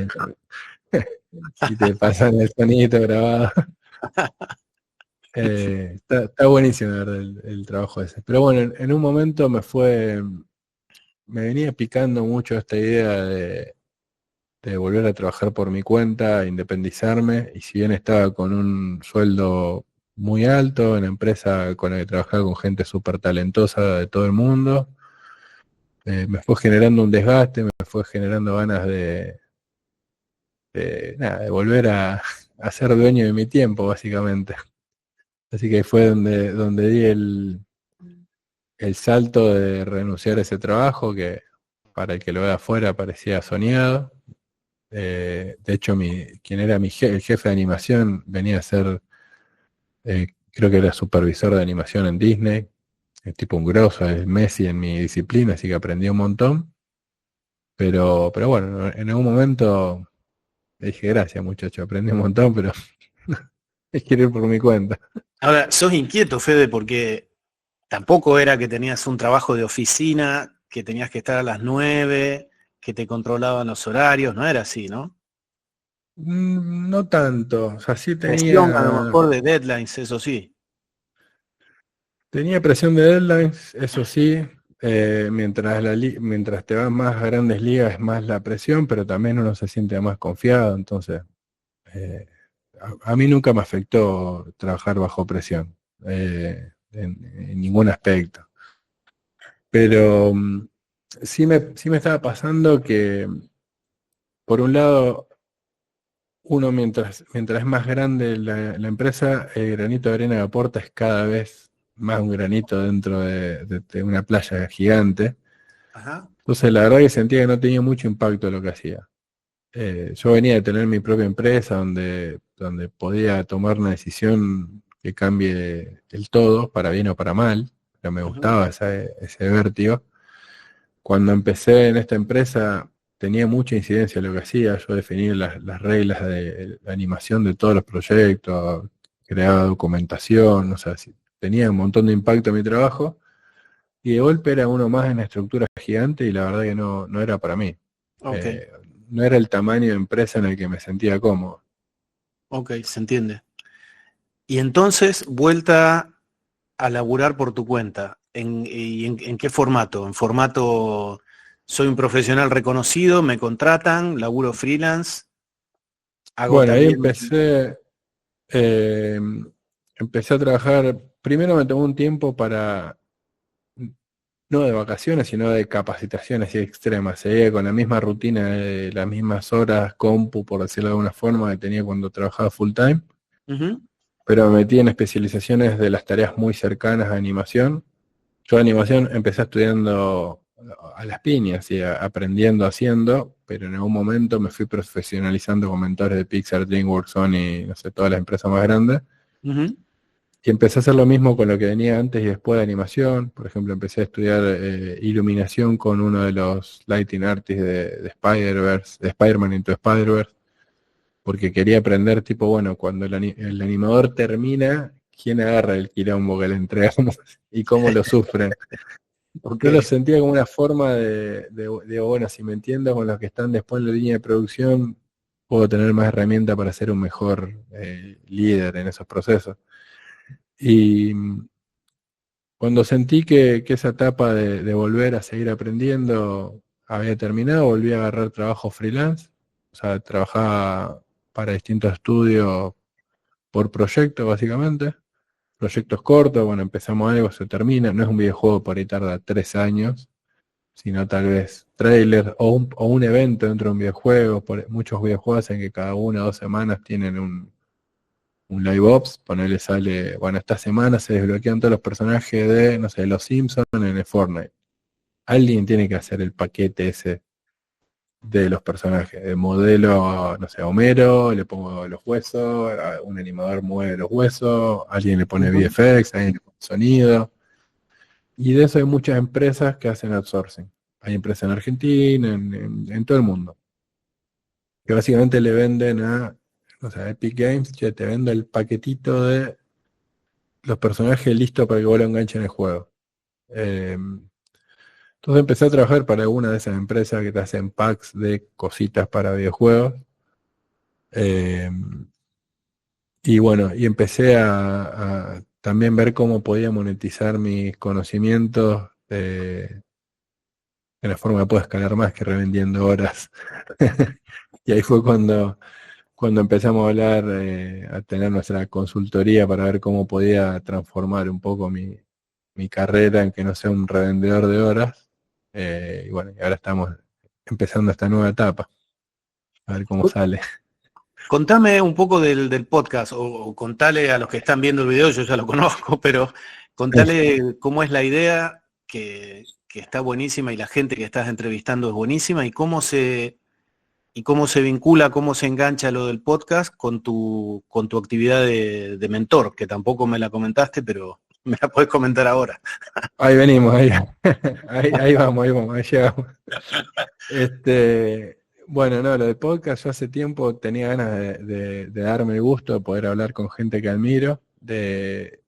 y te pasan el sonidito grabado. Está buenísimo, la verdad, el trabajo ese. Pero bueno, en un momento me venía picando mucho esta idea de volver a trabajar por mi cuenta, independizarme, y si bien estaba con un sueldo muy alto en la empresa con la que trabajaba con gente súper talentosa de todo el mundo, me fue generando un desgaste, me fue generando ganas nada, de volver a ser dueño de mi tiempo, básicamente. Así que fue donde di el salto de renunciar a ese trabajo, que para el que lo ve afuera parecía soñado. De hecho, quien era el jefe de animación venía a ser, creo que era supervisor de animación en Disney, es tipo un grosso, es Messi en mi disciplina, así que aprendí un montón. Pero bueno, en algún momento le dije, gracias muchacho, aprendí un montón, pero quiero ir por mi cuenta. Ahora, sos inquieto, Fede, porque tampoco era que tenías un trabajo de oficina, que tenías que estar a las 9, que te controlaban los horarios, no era así, ¿no? No tanto, o sea, sí Presión a lo mejor de deadlines, eso sí. tenía presión de deadlines, eso sí. Mientras te vas más a grandes ligas es más la presión, pero también uno se siente más confiado. Entonces, a mí nunca me afectó trabajar bajo presión, en ningún aspecto. Pero sí me estaba pasando que, por un lado, uno mientras es más grande la empresa, el granito de arena que aporta es cada vez más un granito dentro de una playa gigante. Ajá. Entonces la verdad que sentía que no tenía mucho impacto lo que hacía. Yo venía de tener mi propia empresa donde podía tomar una decisión que cambie el todo, para bien o para mal, pero me gustaba ese vértigo. Cuando empecé en esta empresa tenía mucha incidencia en lo que hacía. Yo definía las reglas de la animación de todos los proyectos, creaba documentación, o sea, tenía un montón de impacto en mi trabajo, y de golpe era uno más en la estructura gigante y la verdad que no era para mí. Ok, No era el tamaño de empresa en el que me sentía cómodo. ok, se entiende. Y entonces, vuelta a laburar por tu cuenta. ¿En qué formato? ¿En formato soy un profesional reconocido, me contratan, laburo freelance, hago Bueno, ahí también... empecé a trabajar. Primero me tomó un tiempo para no de vacaciones, sino de capacitaciones así extremas. Seguía con la misma rutina, de las mismas horas compu, por decirlo de alguna forma, que tenía cuando trabajaba full time, Ujú. pero me metí en especializaciones de las tareas muy cercanas a animación. Yo animación empecé estudiando a las piñas y aprendiendo haciendo, pero en algún momento me fui profesionalizando con mentores de Pixar, DreamWorks, Sony, no sé, todas las empresas más grandes. Ujú. Y empecé a hacer lo mismo con lo que venía antes y después de animación. Por ejemplo, empecé a estudiar iluminación con uno de los lighting artists de Spider-Verse, de Spider-Man Into Spider-Verse, porque quería aprender, tipo, bueno, cuando el animador termina, ¿quién agarra el quilombo que le entregamos y cómo lo sufren? Ok. Yo lo sentía como una forma bueno, si me entiendo con los que están después en la línea de producción, puedo tener más herramientas para ser un mejor líder en esos procesos. Y cuando sentí que esa etapa de volver a seguir aprendiendo había terminado, volví a agarrar trabajo freelance. O sea, trabajaba para distintos estudios por proyecto, básicamente. Proyectos cortos, bueno, empezamos algo, se termina. No es un videojuego, por ahí tarda 3 años, sino tal vez trailer o un evento dentro de un videojuego. Muchos videojuegos en que cada 1 o 2 semanas tienen un live ops, ponerle sale, bueno, esta semana se desbloquean todos los personajes de, no sé, los Simpsons en el Fortnite. Alguien tiene que hacer el paquete ese de los personajes, de modelo, no sé, a Homero, le pongo los huesos, un animador mueve los huesos, alguien le pone Ujú. VFX, alguien le pone sonido, y de eso hay muchas empresas que hacen outsourcing. Hay empresas en Argentina, en todo el mundo, que básicamente le venden a, o sea, Epic Games, ya te vendo el paquetito de los personajes listos para que vos lo enganches en el juego. Eh, entonces empecé a trabajar para alguna de esas empresas que te hacen packs de cositas para videojuegos. Eh, y bueno, y empecé a también ver cómo podía monetizar mis conocimientos de la forma que puedo escalar más que revendiendo horas. Y ahí fue cuando empezamos a hablar, a tener nuestra consultoría para ver cómo podía transformar un poco mi carrera en que no sea un revendedor de horas. Y bueno, y ahora estamos empezando esta nueva etapa, a ver cómo sale. Contame un poco del podcast, o contale a los que están viendo el video, yo ya lo conozco, pero contale cómo es la idea, que está buenísima, y la gente que estás entrevistando es buenísima, y cómo se vincula, cómo se engancha lo del podcast con tu actividad de mentor, que tampoco me la comentaste, pero me la podés comentar ahora. Ahí venimos, ahí vamos, ahí llegamos. Bueno, no, lo de podcast, yo hace tiempo tenía ganas de darme el gusto de poder hablar con gente que admiro, de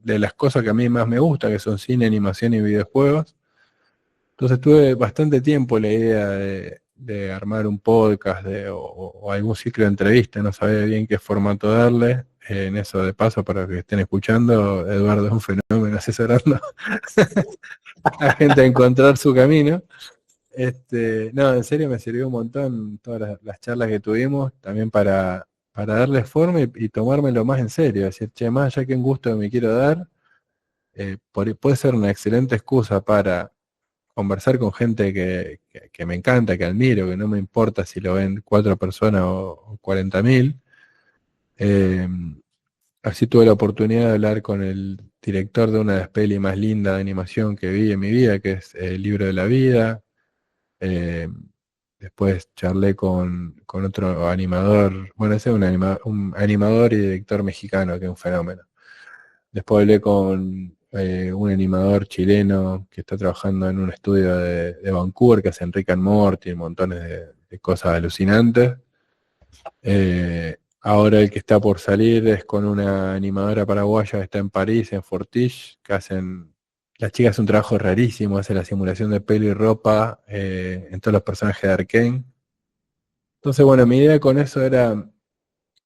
las cosas que a mí más me gusta, que son cine, animación y videojuegos. Entonces tuve bastante tiempo la idea de armar un podcast o algún ciclo de entrevistas, no sabía bien qué formato darle. En eso de paso, para los que estén escuchando, Eduardo es un fenómeno asesorando a gente a encontrar su camino. No, en serio me sirvió un montón todas las charlas que tuvimos, también para darle forma y tomármelo más en serio, decir, che, más allá que un gusto que me quiero dar, puede ser una excelente excusa para conversar con gente que me encanta, que admiro, que no me importa si lo ven 4 personas o 40.000. Así tuve la oportunidad de hablar con el director de una de las pelis más lindas de animación que vi en mi vida, que es El Libro de la Vida. Eh, Después charlé con otro animador, bueno, ese es un animador y director mexicano, que es un fenómeno. Después hablé con un animador chileno que está trabajando en un estudio de Vancouver, que hace Rick and Morty, montones de cosas alucinantes. Ahora el que está por salir es con una animadora paraguaya que está en París, en Fortiche, que hacen. Las chicas hacen un trabajo rarísimo, hacen la simulación de pelo y ropa en todos los personajes de Arcane. Entonces, bueno, mi idea con eso era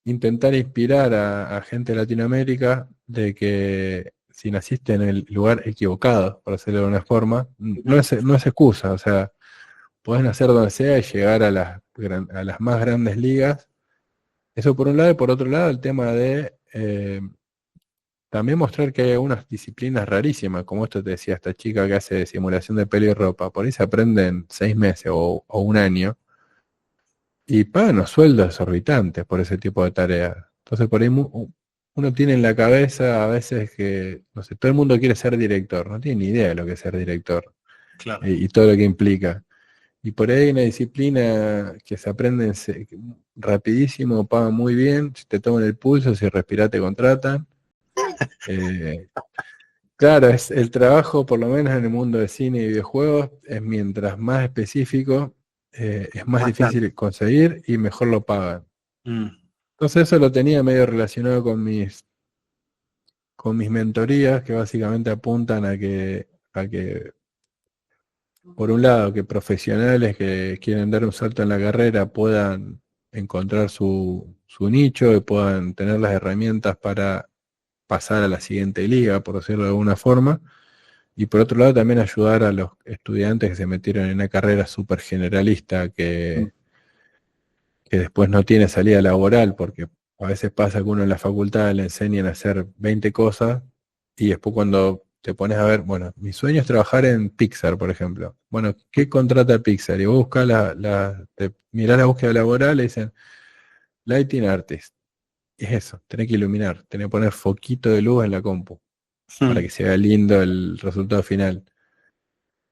intentar inspirar a gente de Latinoamérica de que si naciste en el lugar equivocado, por decirlo de una forma, no es excusa, o sea, podés nacer donde sea y llegar a las más grandes ligas. Eso por un lado, y por otro lado el tema de también mostrar que hay algunas disciplinas rarísimas, como esto te decía, esta chica que hace simulación de pelo y ropa, por ahí se aprenden 6 meses o un año, y pagan unos sueldos exorbitantes por ese tipo de tareas. Entonces por ahí uno tiene en la cabeza a veces que, no sé, todo el mundo quiere ser director, no tiene ni idea de lo que es ser director Claro. y todo lo que implica. Y por ahí hay una disciplina que se aprende rapidísimo, pagan muy bien, si te toman el pulso, si respirás te contratan. Eh, claro, es el trabajo, por lo menos en el mundo de cine y videojuegos, es mientras más específico, es más Bastante. difícil conseguir y mejor lo pagan. Mm. Entonces eso lo tenía medio relacionado con mis mentorías, que básicamente apuntan a que por un lado, que profesionales que quieren dar un salto en la carrera puedan encontrar su nicho y puedan tener las herramientas para pasar a la siguiente liga, por decirlo de alguna forma. Y por otro lado, también ayudar a los estudiantes que se metieron en una carrera súper generalista que después no tiene salida laboral, porque a veces pasa que uno en la facultad le enseñan a hacer 20 cosas y después cuando te pones a ver, bueno, mi sueño es trabajar en Pixar, por ejemplo. Bueno, ¿qué contrata Pixar? Y vos buscás mirás la búsqueda laboral y dicen, Lighting Artist. Y es eso, tenés que iluminar, tenés que poner foquito de luz en la compu para que se vea lindo el resultado final.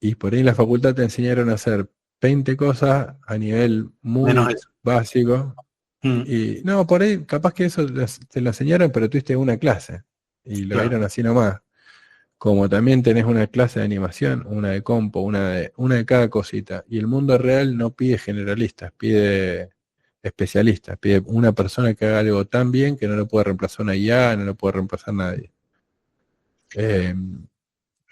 Y por ahí en la facultad te enseñaron a hacer 20 cosas a nivel Menos muy eso. básico. Mm. Y no, por ahí capaz que eso te lo enseñaron, pero tuviste una clase y lo Claro. vieron así nomás. Como también tenés una clase de animación, una de compo, una de cada cosita. Y el mundo real no pide generalistas, pide especialistas, pide una persona que haga algo tan bien que no lo puede reemplazar una IA, no lo puede reemplazar nadie. Eh,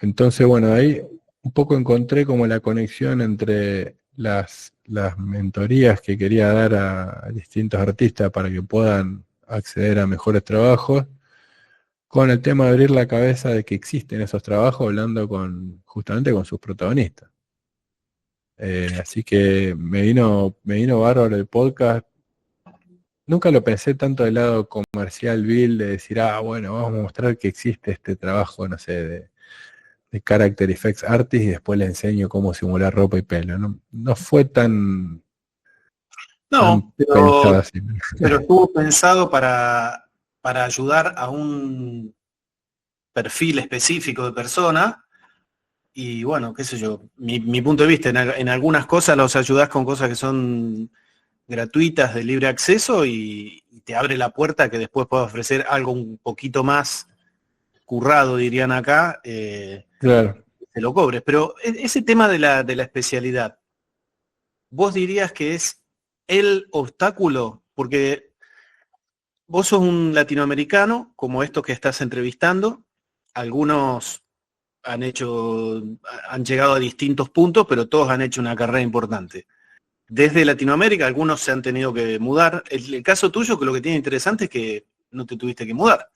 entonces, bueno, ahí un poco encontré como la conexión entre las mentorías que quería dar a distintos artistas para que puedan acceder a mejores trabajos, con el tema de abrir la cabeza de que existen esos trabajos hablando justamente con sus protagonistas. Así que me vino bárbaro el podcast. Nunca lo pensé tanto del lado comercial, Bill, de decir, bueno, vamos a mostrar que existe este trabajo, no sé, de Character Effects Artist y después le enseño cómo simular ropa y pelo. No fue tan No, pensado así. pero estuvo pensado para ayudar a un perfil específico de persona. Y bueno, qué sé yo, mi punto de vista, en algunas cosas los ayudás con cosas que son gratuitas, de libre acceso, y te abre la puerta a que después puedas ofrecer algo un poquito más currado, dirían acá, Claro. te lo cobres. Pero ese tema de la especialidad, ¿vos dirías que es el obstáculo? Porque vos sos un latinoamericano, como estos que estás entrevistando, algunos han llegado a distintos puntos, pero todos han hecho una carrera importante. Desde Latinoamérica, algunos se han tenido que mudar. El caso tuyo, que lo que tiene interesante es que no te tuviste que mudar.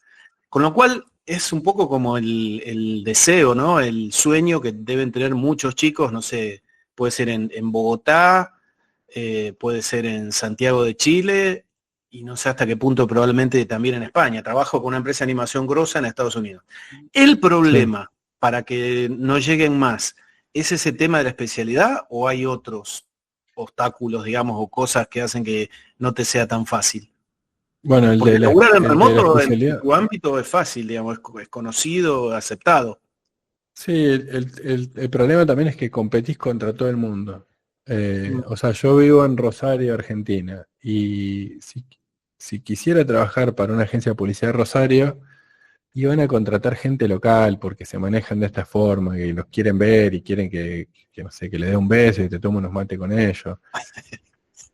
Con lo cual, es un poco como el deseo, ¿no? El sueño que deben tener muchos chicos, no sé, puede ser en Bogotá, puede ser en Santiago de Chile, y no sé hasta qué punto probablemente también en España. Trabajo con una empresa de animación grosa en Estados Unidos. El Sí. problema para que no lleguen más, ¿es ese tema de la especialidad o hay otros obstáculos, digamos, o cosas que hacen que no te sea tan fácil? Bueno, Porque laburar en el de la remoto en especialidad. tu ámbito es fácil, digamos, es conocido, aceptado. Sí, el problema también es que competís contra todo el mundo. Mm. O sea, yo vivo en Rosario, Argentina, y si quisiera trabajar para una agencia de policía de Rosario, iban a contratar gente local porque se manejan de esta forma, y los quieren ver y quieren que, no sé, que le dé un beso y te tome unos mates con ellos.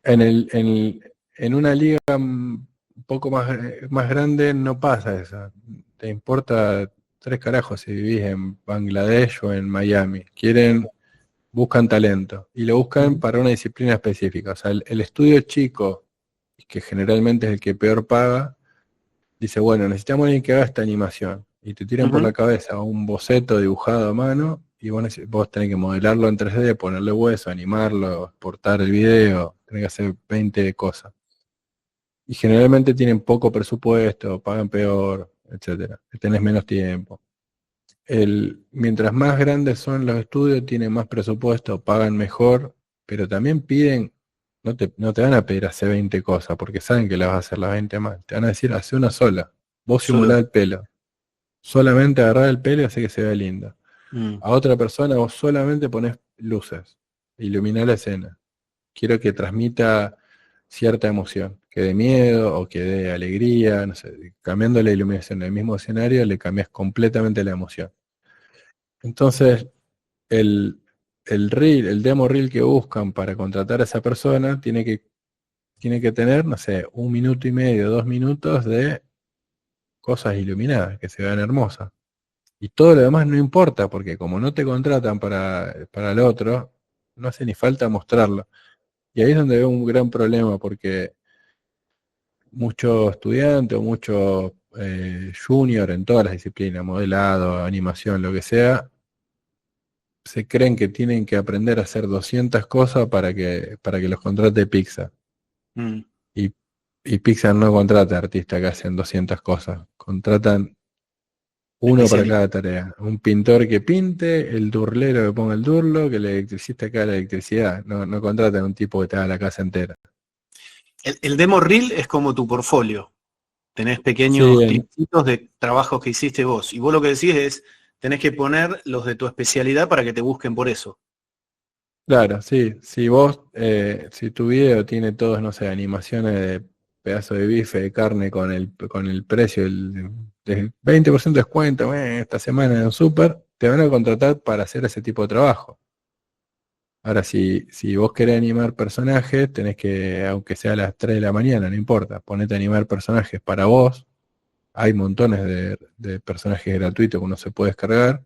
En una liga un poco más grande no pasa eso. Te importa tres carajos si vivís en Bangladesh o en Miami. Buscan talento y lo buscan para una disciplina específica. O sea, el estudio chico, que generalmente es el que peor paga, dice, bueno, necesitamos alguien que haga esta animación. Y te tiran por Ujú. la cabeza un boceto dibujado a mano y vos tenés que modelarlo en 3D, ponerle hueso, animarlo, exportar el video, tenés que hacer 20 cosas. Y generalmente tienen poco presupuesto, pagan peor. etcétera. Tenés menos tiempo. Mientras más grandes son los estudios, tienen más presupuesto, pagan mejor, pero también piden, no te van a pedir hacer 20 cosas, porque saben que las vas a hacer las 20 más. Te van a decir, hace una sola. Vos Solo. simulá el pelo. Solamente agarrar el pelo y hacer que se vea lindo. Mm. A otra persona vos solamente ponés luces, iluminar la escena. Quiero que transmita cierta emoción, que dé miedo o que dé alegría, no sé, cambiando la iluminación del mismo escenario le cambias completamente la emoción. Entonces, el demo reel que buscan para contratar a esa persona tiene que tener, no sé, 1 minuto y medio, 2 minutos de cosas iluminadas, que se vean hermosas. Y todo lo demás no importa, porque como no te contratan para el otro, no hace ni falta mostrarlo. Y ahí es donde veo un gran problema, porque muchos estudiantes o muchos junior en todas las disciplinas, modelado, animación, lo que sea, se creen que tienen que aprender a hacer 200 cosas para que los contrate Pixar. Mm. Y, y Pixar no contrata artistas que hacen 200 cosas, contratan uno para cada tarea. Un pintor que pinte, el durlero que ponga el durlo, que el electricista que haga la electricidad. No contratan un tipo que te haga la casa entera. El demo reel es como tu portfolio. Tenés pequeños Sí, clipsitos de trabajos que hiciste vos. Y vos lo que decís es, tenés que poner los de tu especialidad para que te busquen por eso. claro, sí. Si tu video tiene todos, no sé, animaciones de pedazo de bife, de carne con el precio del 20% de descuento, esta semana en un súper, te van a contratar para hacer ese tipo de trabajo. Ahora, si vos querés animar personajes, tenés que, aunque sea a las 3 de la mañana, no importa, ponete a animar personajes para vos. Hay montones de personajes gratuitos que uno se puede descargar.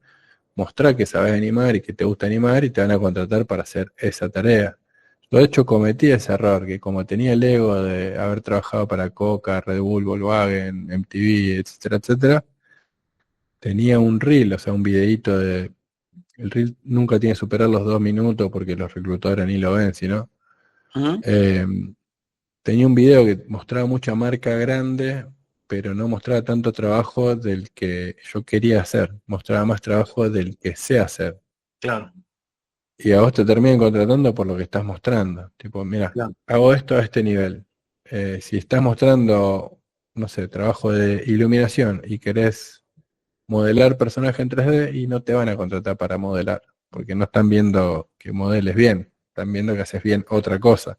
Mostrá que sabés animar y que te gusta animar y te van a contratar para hacer esa tarea. Yo de hecho cometí ese error, que como tenía el ego de haber trabajado para Coca, Red Bull, Volkswagen, MTV, etcétera, etcétera, tenía un reel, o sea, un videíto de... El reel nunca tiene que superar los 2 minutos porque los reclutadores ni lo ven, sino... Ujú. Eh, tenía un video que mostraba mucha marca grande, pero no mostraba tanto trabajo del que yo quería hacer, mostraba más trabajo del que sé hacer. Claro, Y a vos te terminan contratando por lo que estás mostrando. Tipo, mira, claro. hago esto a este nivel. Si estás mostrando, no sé, trabajo de iluminación y querés modelar personaje en 3D y no te van a contratar para modelar, porque no están viendo que modeles bien, están viendo que haces bien otra cosa.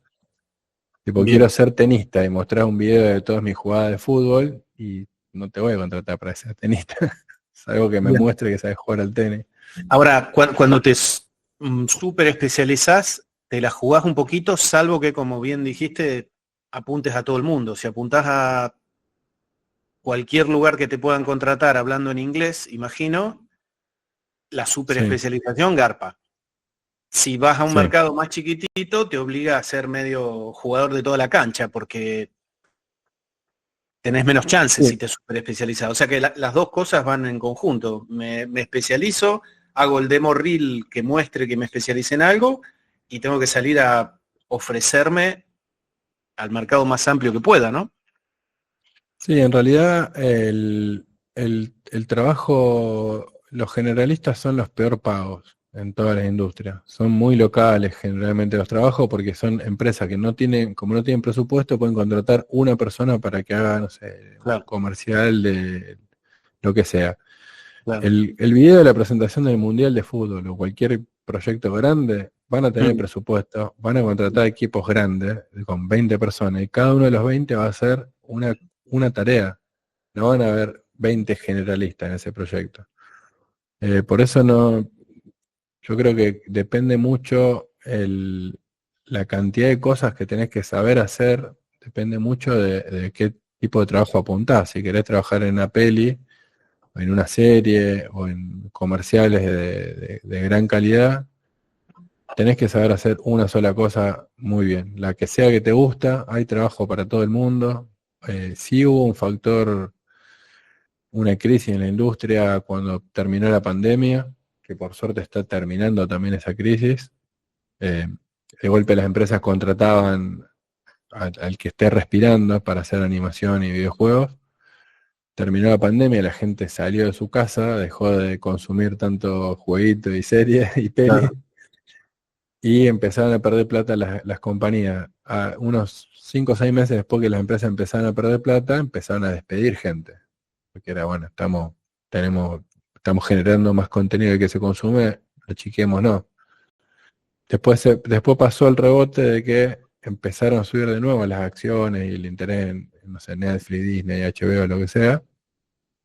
Tipo, quiero Bien. ser tenista y mostrar un video de todas mis jugadas de fútbol y no te voy a contratar para ser tenista. Es algo que me Bien. muestre que sabes jugar al tenis. Ahora, cuando te súper especializás, te la jugás un poquito, salvo que, como bien dijiste, apuntes a todo el mundo. Si apuntás a cualquier lugar que te puedan contratar hablando en inglés, imagino, la super Sí, especialización garpa. Si vas a un sí. mercado más chiquitito, te obliga a ser medio jugador de toda la cancha, porque tenés menos chances Sí, si te super especializado. O sea que las dos cosas van en conjunto. Me especializo, hago el demo reel que muestre que me especialicé en algo y tengo que salir a ofrecerme al mercado más amplio que pueda, ¿no? sí, en realidad el trabajo, los generalistas son los peor pagos en todas las industrias. Son muy locales generalmente los trabajos porque son empresas que no tienen, como no tienen presupuesto, pueden contratar una persona para que haga, no sé, un Claro, comercial de lo que sea. claro. El video de la presentación del Mundial de Fútbol o cualquier proyecto grande van a tener Mm. presupuesto, van a contratar equipos grandes con 20 personas y cada uno de los 20 va a hacer una tarea. No van a haber 20 generalistas en ese proyecto. Por eso yo creo que depende mucho la cantidad de cosas que tenés que saber hacer, depende mucho de qué tipo de trabajo apuntás. Si querés trabajar en una peli, o en una serie, o en comerciales de gran calidad, tenés que saber hacer una sola cosa muy bien. La que sea que te gusta, hay trabajo para todo el mundo. Sí hubo un factor, una crisis en la industria cuando terminó la pandemia, que por suerte está terminando también esa crisis. Eh, de golpe las empresas contrataban al que esté respirando para hacer animación y videojuegos. terminó la pandemia, la gente salió de su casa, dejó de consumir tanto jueguito y series y peli, Claro. y empezaron a perder plata las compañías. A unos 5 o 6 meses después que las empresas empezaron a perder plata, empezaron a despedir gente. Porque era, bueno, estamos generando más contenido que se consume, achiquemos, no. Después pasó el rebote de que empezaron a subir de nuevo las acciones y el interés en, no sé, Netflix, Disney, HBO, lo que sea,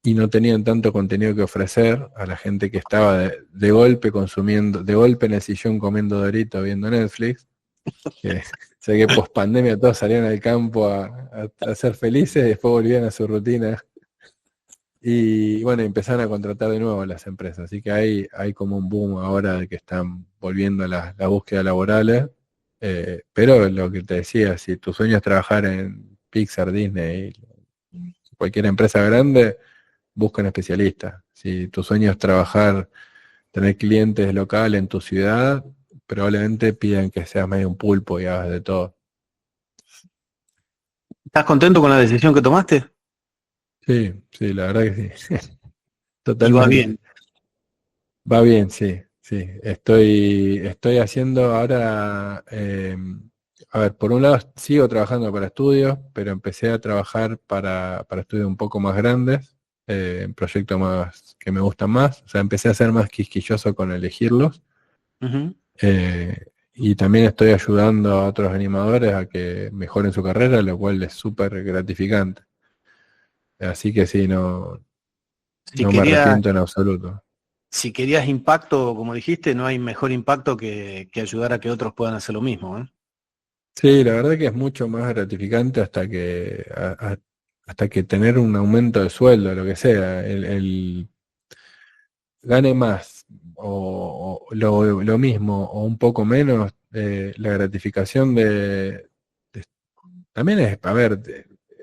y no tenían tanto contenido que ofrecer a la gente que estaba de golpe consumiendo, de golpe en el sillón comiendo Doritos viendo Netflix. Que, sé que post pandemia todos salían al campo a ser felices y después volvían a su rutina. Y bueno, empezaron a contratar de nuevo las empresas. Así que hay como un boom ahora de que están volviendo a las búsquedas laborales. Pero lo que te decía, si tu sueño es trabajar en Pixar, Disney, cualquier empresa grande, busca un especialista. Si tu sueño es trabajar, tener clientes locales en tu ciudad, probablemente pidan que seas medio un pulpo y hagas de todo. ¿Estás contento con la decisión que tomaste? Sí, la verdad que sí. Y Totalmente. va bien. Va bien, sí. Estoy haciendo ahora, a ver, por un lado sigo trabajando para estudios, pero empecé a trabajar para estudios un poco más grandes, en proyectos más que me gustan más. O sea, empecé a ser más quisquilloso con elegirlos. Uh-huh. Y también estoy ayudando a otros animadores a que mejoren su carrera, lo cual es súper gratificante. Así que sí, no me arrepiento en absoluto. Si querías impacto, como dijiste, no hay mejor impacto que ayudar a que otros puedan hacer lo mismo, ¿eh? Sí, la verdad que es mucho más gratificante hasta que tener un aumento de sueldo, lo que sea, el gane más o lo mismo o un poco menos, la gratificación también es, a ver,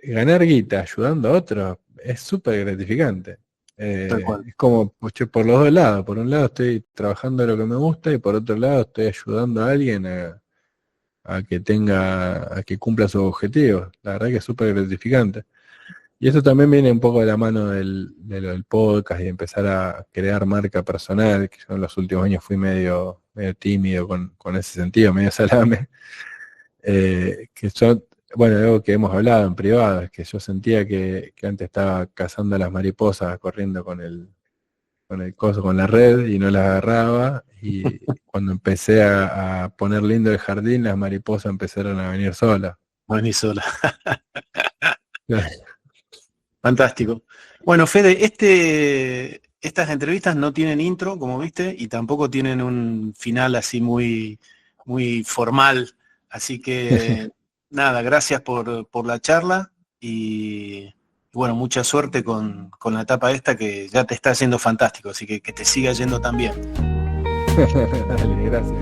ganar guita ayudando a otros es súper gratificante. Tal cual. Es como por los dos lados. Por un lado estoy trabajando en lo que me gusta y por otro lado estoy ayudando a alguien a que cumpla sus objetivos. La verdad que es súper gratificante. Y eso también viene un poco de la mano de lo del podcast y empezar a crear marca personal, que yo en los últimos años fui medio tímido con ese sentido, medio salame. Bueno, algo que hemos hablado en privado, es que yo sentía que antes estaba cazando a las mariposas, corriendo con el coso, con la red, y no las agarraba, y cuando empecé a poner lindo el jardín, las mariposas empezaron a venir solas. Vení sola. Fantástico. Bueno, Fede, estas entrevistas no tienen intro, como viste, y tampoco tienen un final así muy, muy formal. Así que nada, gracias por la charla y bueno, mucha suerte con la etapa esta que ya te está haciendo fantástico, así que te siga yendo tan bien. Dale, gracias.